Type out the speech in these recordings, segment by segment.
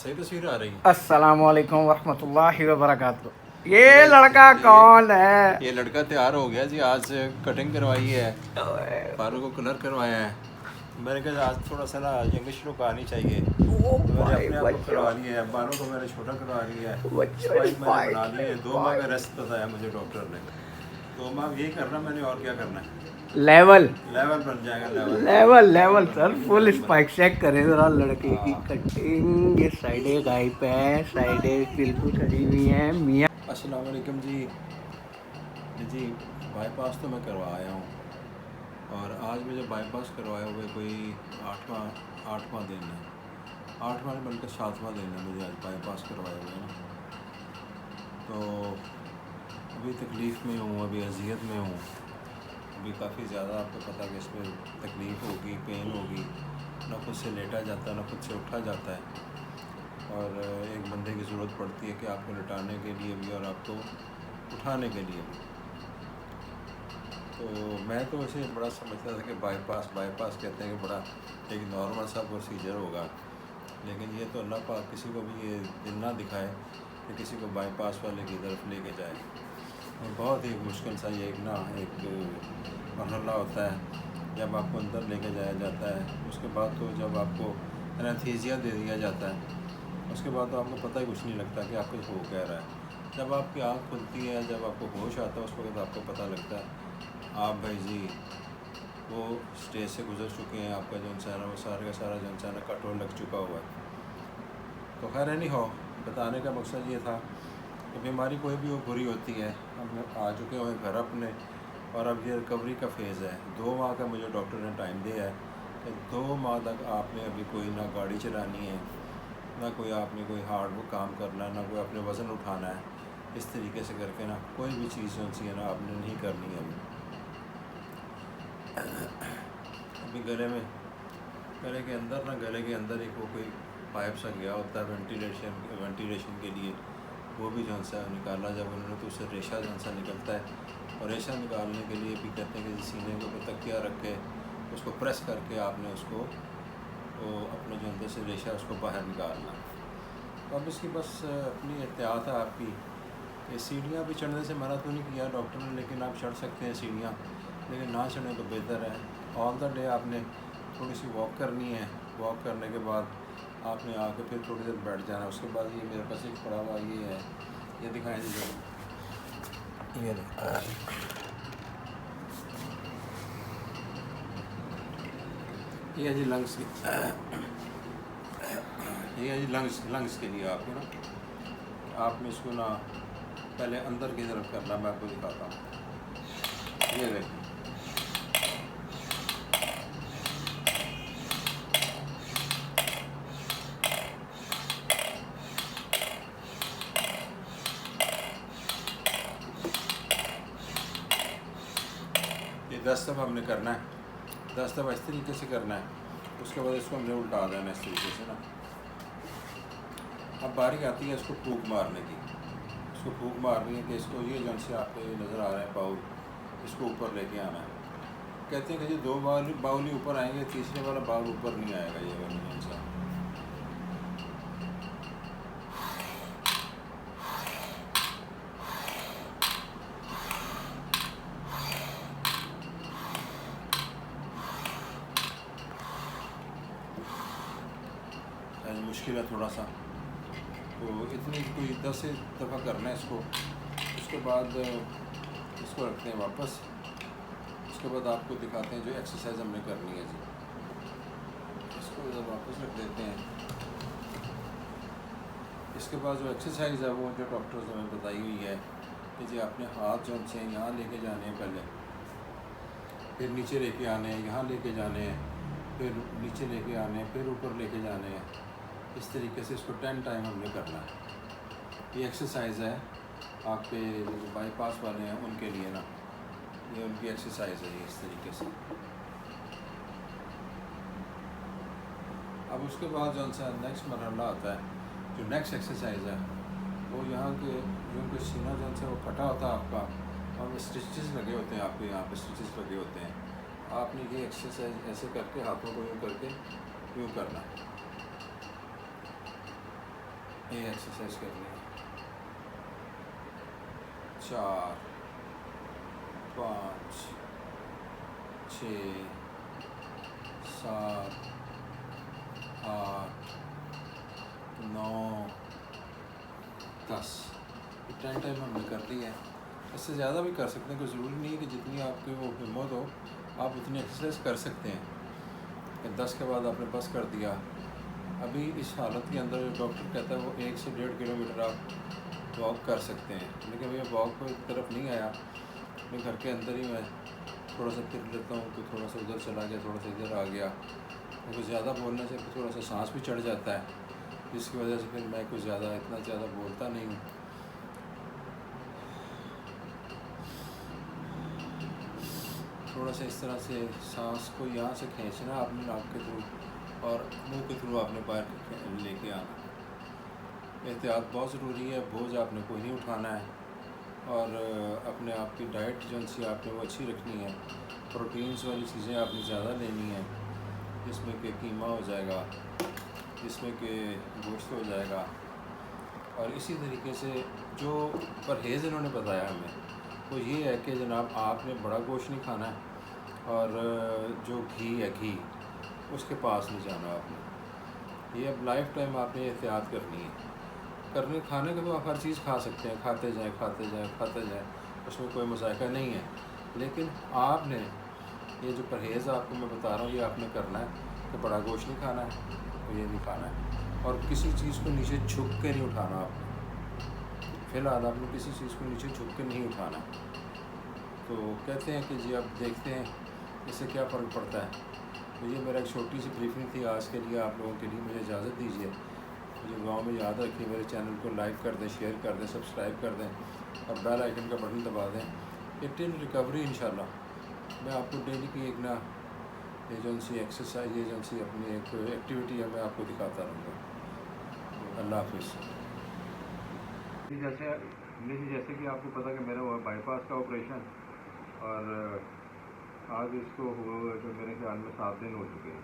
صحیح تصویر آ رہی ہے. السلام علیکم ورحمۃ اللہ وبرکاتہ. یہ لڑکا کون ہے؟ یہ لڑکا تیار ہو گیا جی. آج کٹنگ کروائی ہے, بالوں کو کلر کروایا ہے. میں نے کہا آج تھوڑا سا نا ینگش لک آنی چاہیے, تو میں نے اپنے آپ کو کروا لیا ہے. بالوں کو میں نے چھوٹا کروا لیا ہے, اسپائک میں نے بنا لی ہے. 2 ماہ کا ریسٹ بتایا مجھے ڈاکٹر نے. 2 ماہ یہی کرنا میں نے, اور کیا کرنا ہے. لیول بن جائے گا. لیول سر فل اسپائک چیک کریں ذرا لڑکے کی کٹنگ. یہ سائڈیں غائب ہے, سائڈیں بالکل کھڑی ہوئی ہیں میاں. السلام علیکم جی. جی بائی پاس تو میں کروا آیا ہوں, اور آج مجھے بائی پاس کروائے ہوئے کوئی 8واں دن ہے. 8واں بلکہ 7واں دن ہے مجھے آج بائی پاس کروائے ہوئے نا. تو ابھی تکلیف میں ہوں, ابھی اذیت میں ہوں. ابھی کافی زیادہ آپ کو پتہ کہ اس میں تکلیف ہوگی, پین ہوگی. نہ خود سے لیٹا جاتا ہے, نہ خود سے اٹھا جاتا ہے, اور ایک بندے کی ضرورت پڑتی ہے کہ آپ کو لٹانے کے لیے بھی اور آپ کو اٹھانے کے لیے بھی. تو میں تو اسے بڑا سمجھتا تھا کہ بائی پاس کہتے ہیں کہ بڑا ایک نارمل سا پروسیجر ہوگا, لیکن یہ تو اللہ پاک کسی کو بھی یہ دن نہ دکھائے کہ کسی کو بائی پاس والے کی طرف لے کے جائے. اور بہت ہی مشکل سا یہ ایک مرحلہ ہوتا ہے جب آپ کو اندر لے کے جایا جاتا ہے. اس کے بعد تو جب آپ کو انستھیزیا دے دیا جاتا ہے, اس کے بعد تو آپ کو پتہ ہی کچھ نہیں لگتا کہ آپ کو ہو کیا رہا ہے. جب آپ کی آنکھ کھلتی ہے, جب آپ کو ہوش آتا ہے, اس وقت آپ کو پتہ لگتا ہے آپ بھائی جی وہ اسٹیج سے گزر چکے ہیں. آپ کا جو انسان ہے وہ سارے کا سارا جو انسان ہے کٹور لگ چکا ہوا ہے. تو خیر نہیں ہو, بتانے کا مقصد یہ تھا کہ بیماری کوئی بھی وہ بری ہوتی ہے. ہم آ چکے ہوئے گھر اپنے, اور اب یہ ریکوری کا فیز ہے. 2 ماہ کا مجھے ڈاکٹر نے ٹائم دیا ہے کہ 2 ماہ تک آپ نے ابھی کوئی نہ گاڑی چلانی ہے, نہ کوئی آپ نے کوئی ہارڈ کام کرنا ہے, نہ کوئی اپنے وزن اٹھانا ہے. اس طریقے سے کر کے نا کوئی بھی چیز جو سی ہے نا آپ نے نہیں کرنی ہے. ابھی گلے کے اندر ایک وہ کوئی پائپ سا گیا ہوتا ہے وینٹیلیشن کے لیے, وہ بھی جو سا نکالا جب انہوں نے, تو اس سے ریشہ جو سا نکلتا ہے. اور ریشہ نکالنے کے لیے بھی کہتے ہیں کہ سینے کے اوپر تکیہ رکھ کے اس کو پریس کر کے آپ نے اس کو اپنے جو اندر سے ریشہ اس کو باہر نکالنا. تو اب اس کی بس اپنی احتیاط ہے آپ کی. یہ سیڑھیاں بھی چڑھنے سے منع تو نہیں کیا ڈاکٹر نے, لیکن آپ چڑھ سکتے ہیں سیڑھیاں, لیکن نہ چڑھیں تو بہتر ہے. آل دا ڈے آپ نے تھوڑی سی واک کرنی ہے. واک کرنے کے بعد آپ نے آ کے پھر تھوڑی دیر بیٹھ جانا. اس کے بعد یہ میرے پاس ایک پڑا ہوا یہ ہے, یہ دکھائیں دیجیے. یہ ہے جی لنگس کی, یہ ہے جی لنگس کے لیے آپ کو نا, آپ نے اس کو نا پہلے اندر کی طرف کرنا. میں آپ کو دکھاتا ہوں. یہ دیکھیں, یہ 10 دفعہ ہم نے کرنا ہے. 10 دفعہ اس طریقے سے کرنا ہے. اس کے بعد اس کو ہم نے الٹا دینا اس طریقے سے نا. اب باری آتی ہے اس کو پھونک مارنے کی. اس کو پھونک مارنی ہے کہ اس کو یہ جن سے آپ کو نظر آ رہا ہے باؤل, اس کو اوپر لے کے آنا ہے. کہتے ہیں کہ جو 2 باؤل ہی اوپر آئیں گے, تیسرے والا باؤل اوپر نہیں آئے گا. یہ والا جن سا مشکل ہے تھوڑا سا. تو اتنی کوئی 10 دفعہ کرنا ہے اس کو. اس کے بعد اس کو رکھتے ہیں واپس. اس کے بعد آپ کو دکھاتے ہیں جو ایکسرسائز ہم نے کرنی ہے جی. اس کو واپس رکھ دیتے ہیں. اس کے بعد جو ایکسرسائز ہے وہ جو ڈاکٹرز نے ہمیں بتائی ہوئی ہے کہ جی اپنے ہاتھ جو سے یہاں لے کے جانے ہیں, پہلے پھر نیچے لے کے آنے ہیں, یہاں لے کے جانے ہیں, پھر نیچے لے کے آنے ہیں, پھر اوپر لے کے جانے ہیں. اس طریقے سے اس کو 10 ٹائم ہم نے کرنا ہے. یہ ایکسرسائز ہے آپ کے جو بائی پاس والے ہیں ان کے لیے نا, یہ ان کی ایکسرسائز ہے یہ اس طریقے سے. اب اس کے بعد جو سا نیکسٹ مرحلہ آتا ہے, جو نیکسٹ ایکسرسائز ہے وہ یہاں کے جو کہ سینہ جو سے وہ پھٹا ہوتا ہے آپ کا, اور اسٹچز لگے ہوتے ہیں آپ کے یہاں پہ اسٹچز لگے ہوتے ہیں. آپ نے یہ ایکسرسائز ایسے کر کے ہاتھوں کو یوں کر کے یوں کرنا ہے. یہ ایکسرسائز کرنی ہے. 4 5 6 7 8 9 10. 10 ٹائم ہم نے کر لی ہے. اس سے زیادہ بھی کر سکتے ہیں, کوئی ضروری نہیں کہ جتنی آپ کی وہ ہمت ہو آپ اتنی ایکسرسائز کر سکتے ہیں. 10 کے بعد آپ نے بس کر دیا. ابھی اس حالت کے اندر جو ڈاکٹر کہتا ہے وہ 1 سے 1.5 کلومیٹر آپ واک کر سکتے ہیں, لیکن میں واک کو ایک طرف نہیں آیا, میں گھر کے اندر ہی میں تھوڑا سا پھر لیتا ہوں, تو تھوڑا سا ادھر چلا گیا, تھوڑا سا ادھر آ گیا. کیونکہ زیادہ بولنے سے تھوڑا سا سانس بھی چڑھ جاتا ہے, جس کی وجہ سے پھر میں کچھ زیادہ اتنا زیادہ بولتا نہیں ہوں. تھوڑا سا اس طرح سے سانس کو یہاں سے کھینچنا آپ نے ناک کے تھرو, اور منہ کے تھرو آپ نے باہر لے کے آنا. احتیاط بہت ضروری ہے. بوجھ آپ نے کوئی نہیں اٹھانا ہے, اور اپنے آپ کی ڈائٹ جو سی آپ نے وہ اچھی رکھنی ہے. پروٹینس والی چیزیں آپ نے زیادہ لینی ہیں, جس میں کہ قیمہ ہو جائے گا, جس میں کہ گوشت ہو جائے گا. اور اسی طریقے سے جو پرہیز انہوں نے بتایا ہمیں وہ یہ ہے کہ جناب آپ نے بڑا گوشت نہیں کھانا ہے, اور جو گھی ہے گھی اس کے پاس نہیں جانا آپ نے. یہ اب لائف ٹائم آپ نے احتیاط کرنی ہے. کھانے کا تو آپ ہر چیز کھا سکتے ہیں, کھاتے جائیں کھاتے جائیں کھاتے جائیں, اس میں کوئی مذائقہ نہیں ہے. لیکن آپ نے یہ جو پرہیز آپ کو میں بتا رہا ہوں یہ آپ نے کرنا ہے کہ بڑا گوشت نہیں کھانا ہے, تو یہ نہیں کھانا ہے, اور کسی چیز کو نیچے جھک کے نہیں اٹھانا. آپ نے فی الحال آپ نے کسی چیز کو نیچے جھک کے نہیں اٹھانا. تو کہتے ہیں کہ جی اب دیکھتے ہیں اس سے کیا فرق پڑتا ہے. تو یہ میرا ایک چھوٹی سی بریفنگ تھی آج کے لیے آپ لوگوں کے لیے. مجھے اجازت دیجیے. مجھے دعاؤں میں یاد رکھیے, میرے چینل کو لائک کر دیں, شیئر کر دیں, سبسکرائب کر دیں, اور بیل آئیکن کا بٹن دبا دیں. یہ ٹل ریکوری انشاءاللہ میں آپ کو ڈیلی کی ایک نا ایجنسی ایکسرسائز ایجنسی اپنی ایک ایکٹیویٹی ہے, میں آپ کو دکھاتا رہوں گا. اللہ حافظ. جیسے کہ آپ کو پتہ کہ میرا ہوا بائی پاس کا آپریشن, اور آج اس کو ہوا ہوا کہ میرے خیال میں 7 دن ہو چکے ہیں.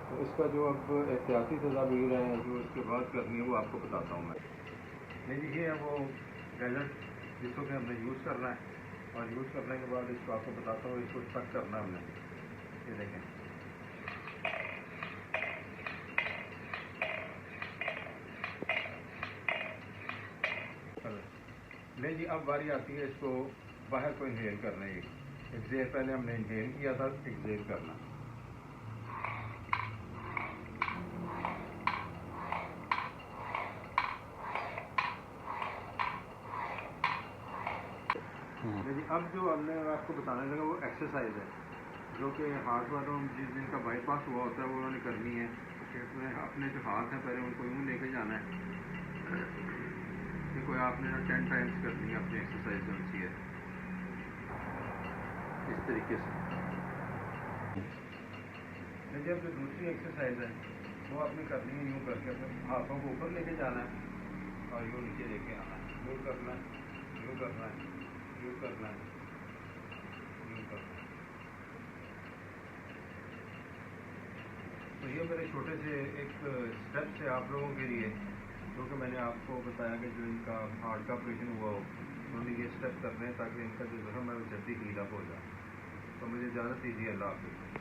تو اس کا جو اب احتیاطی تدابیر ہیں جو اس کے بعد کرنی ہے وہ آپ کو بتاتا ہوں میں. نہیں یہ ہے وہ گیجٹ جس کو کہ ہم نے یوز کرنا ہے, اور یوز کرنے کے بعد اس کو آپ کو بتاتا ہوں. اس کو چیک کرنا ہم نے. یہ دیکھیں نہیں جی, اب باری آتی ہے اس کو باہر کو انہیل کرنے کی. ایکزیل پہلے ہم نے انہیل کیا تھا, ایکزیل کرنا. جی اب جو ہم نے آپ کو بتانے لگا وہ ایکسرسائز ہے جو کہ ہاتھ والوں جن کا بائی پاس ہوا ہوتا ہے وہ انہوں نے کرنی ہے. اس میں اپنے جو ہاتھ ہیں پہلے ان کو یوں لے کے جانا ہے. یہ کوئی آپ نے 10 ٹائمس کرنی ہے اپنی ایکسرسائز جو سی ہے اس طریقے سے. جب جو دوسری ایکسرسائز ہے وہ آپ نے کرنی ہے یوں کر کے اپنے ہاتھوں کو اوپر لے کے جانا ہے, اور یوں نیچے لے کے آنا ہے. یوں کرنا ہے, یوں کرنا ہے, یوں کرنا ہے, یوں کرنا ہے. تو یہ میرے چھوٹے سے ایک اسٹیپ سے آپ لوگوں کے لیے, کیونکہ میں نے آپ کو بتایا کہ جو ان کا ہارٹ کا آپریشن ہوا ہو انہوں نے یہ اسٹیپ کرنے ہیں تاکہ ان کا جو زخم ہے وہ جلدی ہیل اپ ہو جائے. تو مجھے اجازت دیجیے. اللہ حافظ.